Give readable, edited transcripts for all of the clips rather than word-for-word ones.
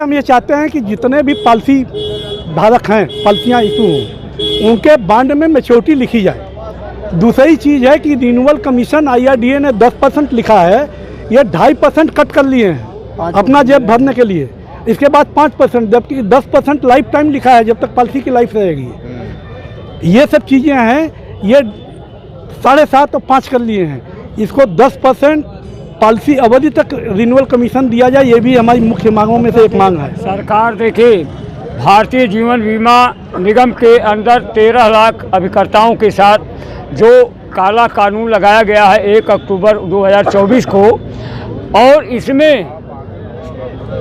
हम ये चाहते हैं कि जितने भी पॉलिसी धारक हैं, पॉलिसियाँ इशू हों, उनके बॉन्ड में मैच्योरिटी लिखी जाए। दूसरी चीज़ है कि रिन्यूअल कमीशन IRDA ने 10% लिखा है, ये 2.5% कट कर लिए हैं अपना जेब भरने के लिए। इसके बाद 5%, जबकि 10% लाइफ टाइम लिखा है, जब तक पॉलिसी की लाइफ रहेगी। ये सब चीज़ें हैं, ये 7.5 और 5 कर लिए हैं। इसको 10% पॉलिसी अवधि तक रिन्यूअल कमीशन दिया जाए, ये भी हमारी मुख्य मांगों में से एक मांग है। सरकार देखिए, भारतीय जीवन बीमा निगम के अंदर 13 लाख अभिकर्ताओं के साथ जो काला कानून लगाया गया है 1 अक्टूबर 2024 को, और इसमें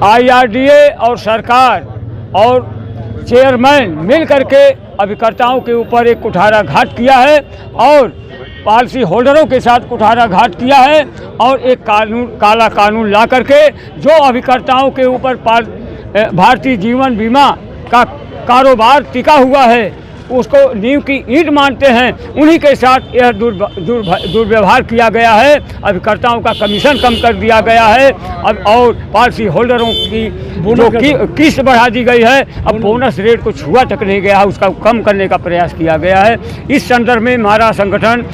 IRDA और सरकार और चेयरमैन मिल करके अभिकर्ताओं के ऊपर एक कुठाराघात किया है और पॉलिसी होल्डरों के साथ कुठाराघात किया है, और एक काला कानून ला करके जो अभिकर्ताओं के ऊपर भारतीय जीवन बीमा का कारोबार टिका हुआ है, उसको नींव की ईंट मानते हैं, उन्हीं के साथ यह दुर्व्यवहार किया गया है। अभिकर्ताओं का कमीशन कम कर दिया गया है और पॉलिसी होल्डरों की जो किस्त बढ़ा दी गई है। अब बोनस रेट को छुआ तक नहीं गया है, उसका कम करने का प्रयास किया गया है। इस संदर्भ में हमारा संगठन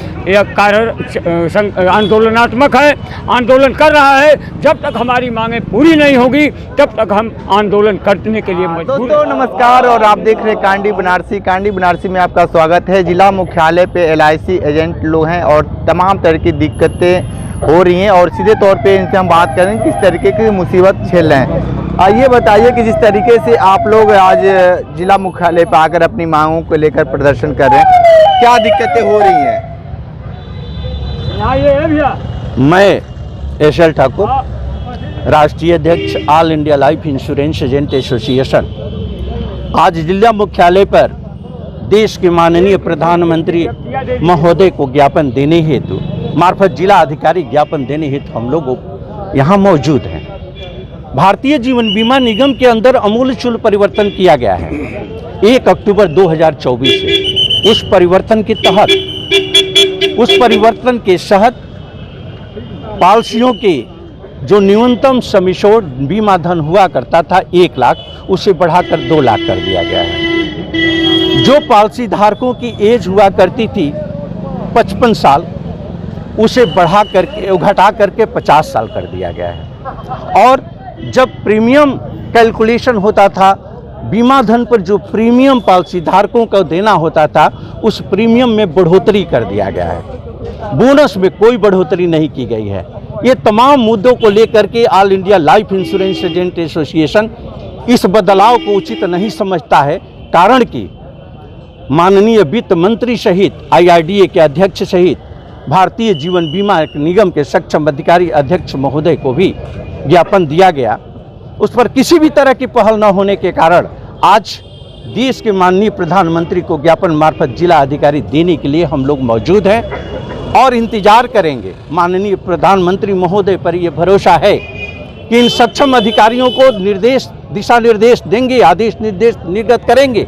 आंदोलनात्मक है, आंदोलन कर रहा है। जब तक हमारी मांगें पूरी नहीं होगी तब तक हम आंदोलन करने के लिए मजबूर हैं। नमस्कार, और आप देख रहे हैं कांडी बनारसी में आपका स्वागत है। जिला मुख्यालय पे LIC एजेंट लोग हैं और तमाम तरह की दिक्कतें हो रही हैं, और सीधे तौर पे इनसे हम बात करें किस तरीके की मुसीबत झेल रहे हैं। ये बताइए कि जिस तरीके से आप लोग आज जिला मुख्यालय पे आकर अपनी मांगों को लेकर प्रदर्शन कर रहे हैं, क्या दिक्कतें हो रही हैं? मैं एसएल ठाकुर, राष्ट्रीय अध्यक्ष all India life insurance agent association, आज जिला मुख्यालय पर देश के माननीय प्रधानमंत्री महोदय को ज्ञापन देने हेतु मार्फत जिला अधिकारी ज्ञापन देने हेतु हम लोग यहाँ मौजूद हैं। भारतीय जीवन बीमा निगम के अंदर अमूलचूल परिवर्तन किया गया है 1 अक्टूबर 2024 से। उस परिवर्तन के तहत पॉलिसियों के जो न्यूनतम सम एश्योर्ड बीमा धन हुआ करता था 1 लाख, उसे बढ़ाकर 2 लाख कर दिया गया है। जो पॉलिसी धारकों की एज हुआ करती थी 55 साल, उसे घटा करके 50 साल कर दिया गया है। और जब प्रीमियम कैलकुलेशन होता था, बीमा धन पर जो प्रीमियम पॉलिसी धारकों को देना होता था, उस प्रीमियम में बढ़ोतरी कर दिया गया है। बोनस में कोई बढ़ोतरी नहीं की गई है। ये तमाम मुद्दों को लेकर के all India life insurance agent association इस बदलाव को उचित नहीं समझता है। कारण कि माननीय वित्त मंत्री सहित IRDA के अध्यक्ष सहित भारतीय जीवन बीमा निगम के सक्षम अधिकारी अध्यक्ष महोदय को भी ज्ञापन दिया गया, उस पर किसी भी तरह की पहल न होने के कारण आज देश के माननीय प्रधानमंत्री को ज्ञापन मार्फत जिला अधिकारी देने के लिए हम लोग मौजूद हैं और इंतजार करेंगे। माननीय प्रधानमंत्री महोदय पर ये भरोसा है कि इन सक्षम अधिकारियों को दिशा निर्देश देंगे, आदेश निर्देश निर्गत करेंगे।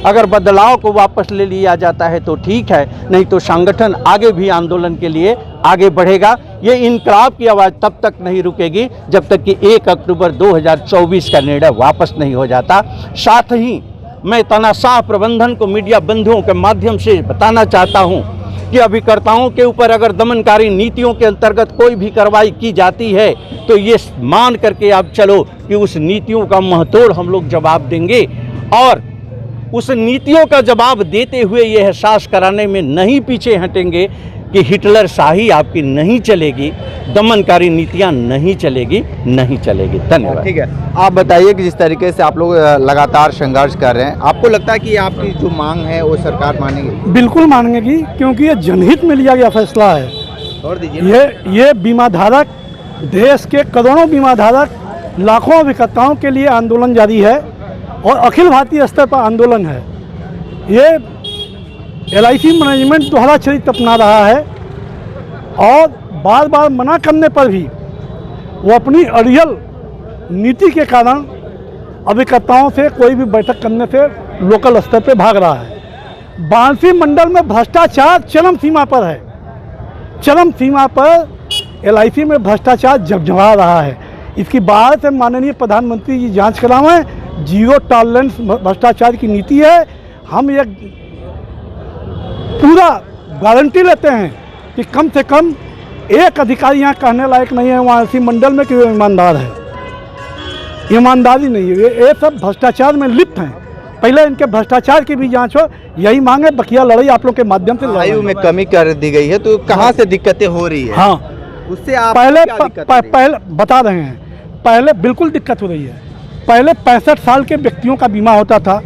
अगर बदलाव को वापस ले लिया जाता है तो ठीक है, नहीं तो संगठन आगे भी आंदोलन के लिए आगे बढ़ेगा। ये इनकलाब की आवाज़ तब तक नहीं रुकेगी जब तक कि 1 अक्टूबर 2024 का निर्णय वापस नहीं हो जाता। साथ ही मैं तानाशाह प्रबंधन को मीडिया बंधुओं के माध्यम से बताना चाहता हूँ कि अभिकर्ताओं के ऊपर अगर दमनकारी नीतियों के अंतर्गत कोई भी कार्रवाई की जाती है तो ये मान करके आप चलो कि उस नीतियों का मुंहतोड़ हम लोग जवाब देंगे, और उस नीतियों का जवाब देते हुए ये एहसास कराने में नहीं पीछे हटेंगे कि हिटलर शाही आपकी नहीं चलेगी, दमनकारी नीतियां नहीं चलेगी। धन्यवाद। ठीक है, आप बताइए कि जिस तरीके से आप लोग लगातार संघर्ष कर रहे हैं, आपको लगता है कि आपकी जो मांग है वो सरकार मानेगी? बिल्कुल मानेगी, क्योंकि ये जनहित में लिया गया फैसला है। छोड़ दीजिए। ये बीमा धारक, देश के करोड़ों बीमा धारक, लाखों अभिकर्ताओं के लिए आंदोलन जारी है और अखिल भारतीय स्तर पर आंदोलन है। ये LIC मैनेजमेंट दोहरा चरित्र अपना रहा है और बार बार मना करने पर भी वो अपनी अड़ियल नीति के कारण अभिकर्ताओं से कोई भी बैठक करने से लोकल स्तर पे भाग रहा है। बांसी मंडल में भ्रष्टाचार चरम सीमा पर है। चरम सीमा पर LIC में भ्रष्टाचार झकझोरा रहा है। इसकी बाहर से माननीय प्रधानमंत्री जी जांच करावें। जीरो टॉलरेंस भ्रष्टाचार की नीति है। हम ये पूरा गारंटी लेते हैं कि कम से कम एक अधिकारी यहाँ कहने लायक नहीं है वहाँ इसी मंडल में कि वो ईमानदार है। ईमानदारी नहीं है, ये सब भ्रष्टाचार में लिप्त हैं। पहले इनके भ्रष्टाचार की भी जांच हो, यही मांगे। बकिया लड़ाई आप लोग के माध्यम से आयु में कमी कर दी गई है, तो कहाँ से दिक्कतें हो रही है? हाँ, उससे आप पहले क्या दिक्कत हो रही है? पहले बता रहे हैं, पहले बिल्कुल दिक्कत हो रही है। पहले 65 साल के व्यक्तियों का बीमा होता था,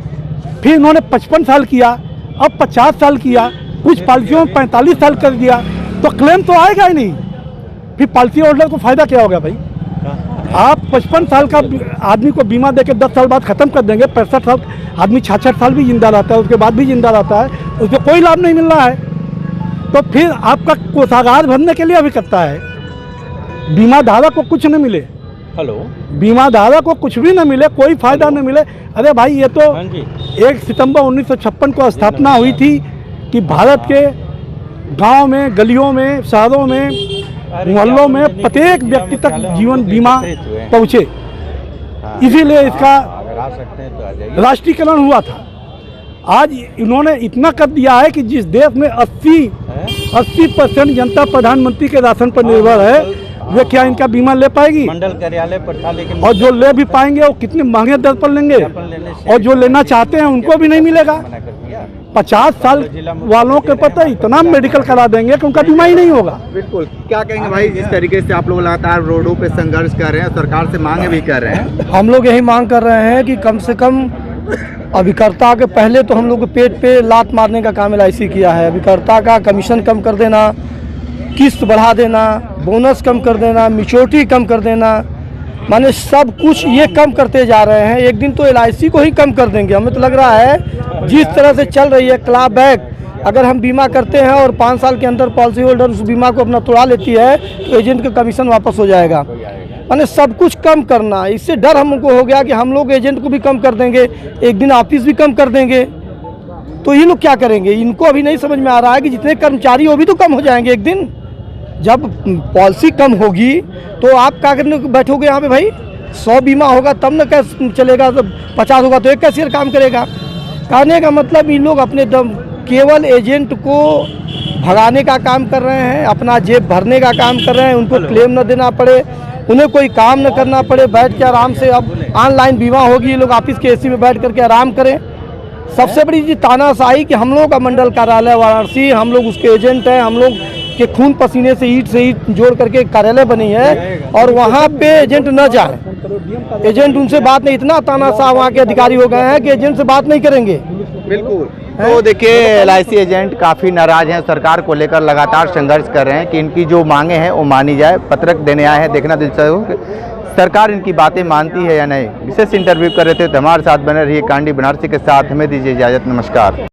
फिर इन्होंने 55 साल किया, अब 50 साल किया, कुछ पॉलिसियों में 45 साल कर दिया, तो क्लेम तो आएगा ही नहीं। फिर पॉलिसी होल्डर को फायदा क्या होगा भाई? आप 55 साल का आदमी को बीमा देके 10 साल बाद खत्म कर देंगे। 65 साल आदमी 66 साल भी जिंदा रहता है, उसके बाद भी जिंदा रहता है, उसको कोई लाभ नहीं मिल रहा है। तो फिर आपका कोषागार भरने के लिए अभी करता है। बीमा धारक को कुछ न मिले, बीमा धारक को कुछ भी न मिले, कोई फायदा न मिले। अरे भाई, ये तो 1 सितंबर 1956 को स्थापना हुई थी कि भारत के गांव में, गलियों में, शहरों में, मोहल्लों में प्रत्येक व्यक्ति तक जीवन बीमा पहुँचे। इसीलिए इसका राष्ट्रीयकरण हुआ था। आज इन्होंने इतना कर दिया है कि जिस देश में 80% जनता प्रधानमंत्री के राशन पर निर्भर है, वे क्या इनका बीमा ले पाएगी? मंडल कार्यालय पर था, लेकिन और जो ले भी पाएंगे वो कितने महंगे दर पर लेंगे, और जो लेना चाहते हैं उनको भी नहीं मिलेगा। 50 साल वालों के पता इतना मेडिकल करा देंगे कि उनका बीमा ही नहीं होगा। बिल्कुल। क्या कहेंगे भाई, जिस तरीके से आप लोग लगातार रोडों पे संघर्ष कर रहे हैं, सरकार से मांगे भी कर रहे हैं? हम लोग यही मांग कर रहे हैं कि कम से कम अभिकर्ता के पहले तो हम लोग पेट पे लात मारने का काम LIC किया है। अभिकर्ता का कमीशन कम कर देना, किस्त बढ़ा देना, बोनस कम कर देना, मैच्योरिटी कम कर देना, माने सब कुछ ये कम करते जा रहे हैं। एक दिन तो LIC को ही कम कर देंगे। हमें तो लग रहा है जिस तरह से चल रही है क्लैप बैक, अगर हम बीमा करते हैं और 5 साल के अंदर पॉलिसी होल्डर उस बीमा को अपना तोड़ा लेती है तो एजेंट का कमीशन वापस हो जाएगा। माने सब कुछ कम करना, इससे डर हमको हो गया कि हम लोग एजेंट को भी कम कर देंगे, एक दिन ऑफिस भी कम कर देंगे, तो ये लोग क्या करेंगे? इनको अभी नहीं समझ में आ रहा है कि जितने कर्मचारी वो भी तो कम हो जाएंगे एक दिन। जब पॉलिसी कम होगी तो आप क्या करने बैठोगे यहाँ पे भाई? 100 बीमा होगा तब न कैसे चलेगा, तो 50 होगा तो एक कैशियर काम करेगा। कहने का मतलब इन लोग अपने दम केवल एजेंट को भगाने का काम कर रहे हैं, अपना जेब भरने का काम कर रहे हैं। उनको क्लेम न देना पड़े, उन्हें कोई काम न करना पड़े, बैठ के आराम से अब ऑनलाइन बीमा होगी, ये लोग ऑफिस के AC में बैठ करके आराम करें। सबसे बड़ी चीज़ तानाशाही कि हम लोग का मंडल कार्यालय वाराणसी, हम लोग उसके एजेंट हैं, हम लोग के खून पसीने से ईंट जोड़ करके कार्यालय बनी है, और वहाँ पे एजेंट न जाए, एजेंट उनसे बात नहीं। इतना तानाशाह वहाँ के अधिकारी हो गए हैं कि एजेंट से बात नहीं करेंगे। बिल्कुल। तो देखिए, LIC एजेंट काफ़ी नाराज हैं, सरकार को लेकर लगातार संघर्ष कर रहे हैं कि इनकी जो मांगे हैं वो मानी जाए। पत्रक देने आए हैं, देखना दिलचस्प सरकार इनकी बातें मानती है या नहीं। विशेष इंटरव्यू कर रहे थे, तो हमारे साथ बने रहिए। कांडी बनारसी के साथ हमें दीजिए इजाज़त। नमस्कार।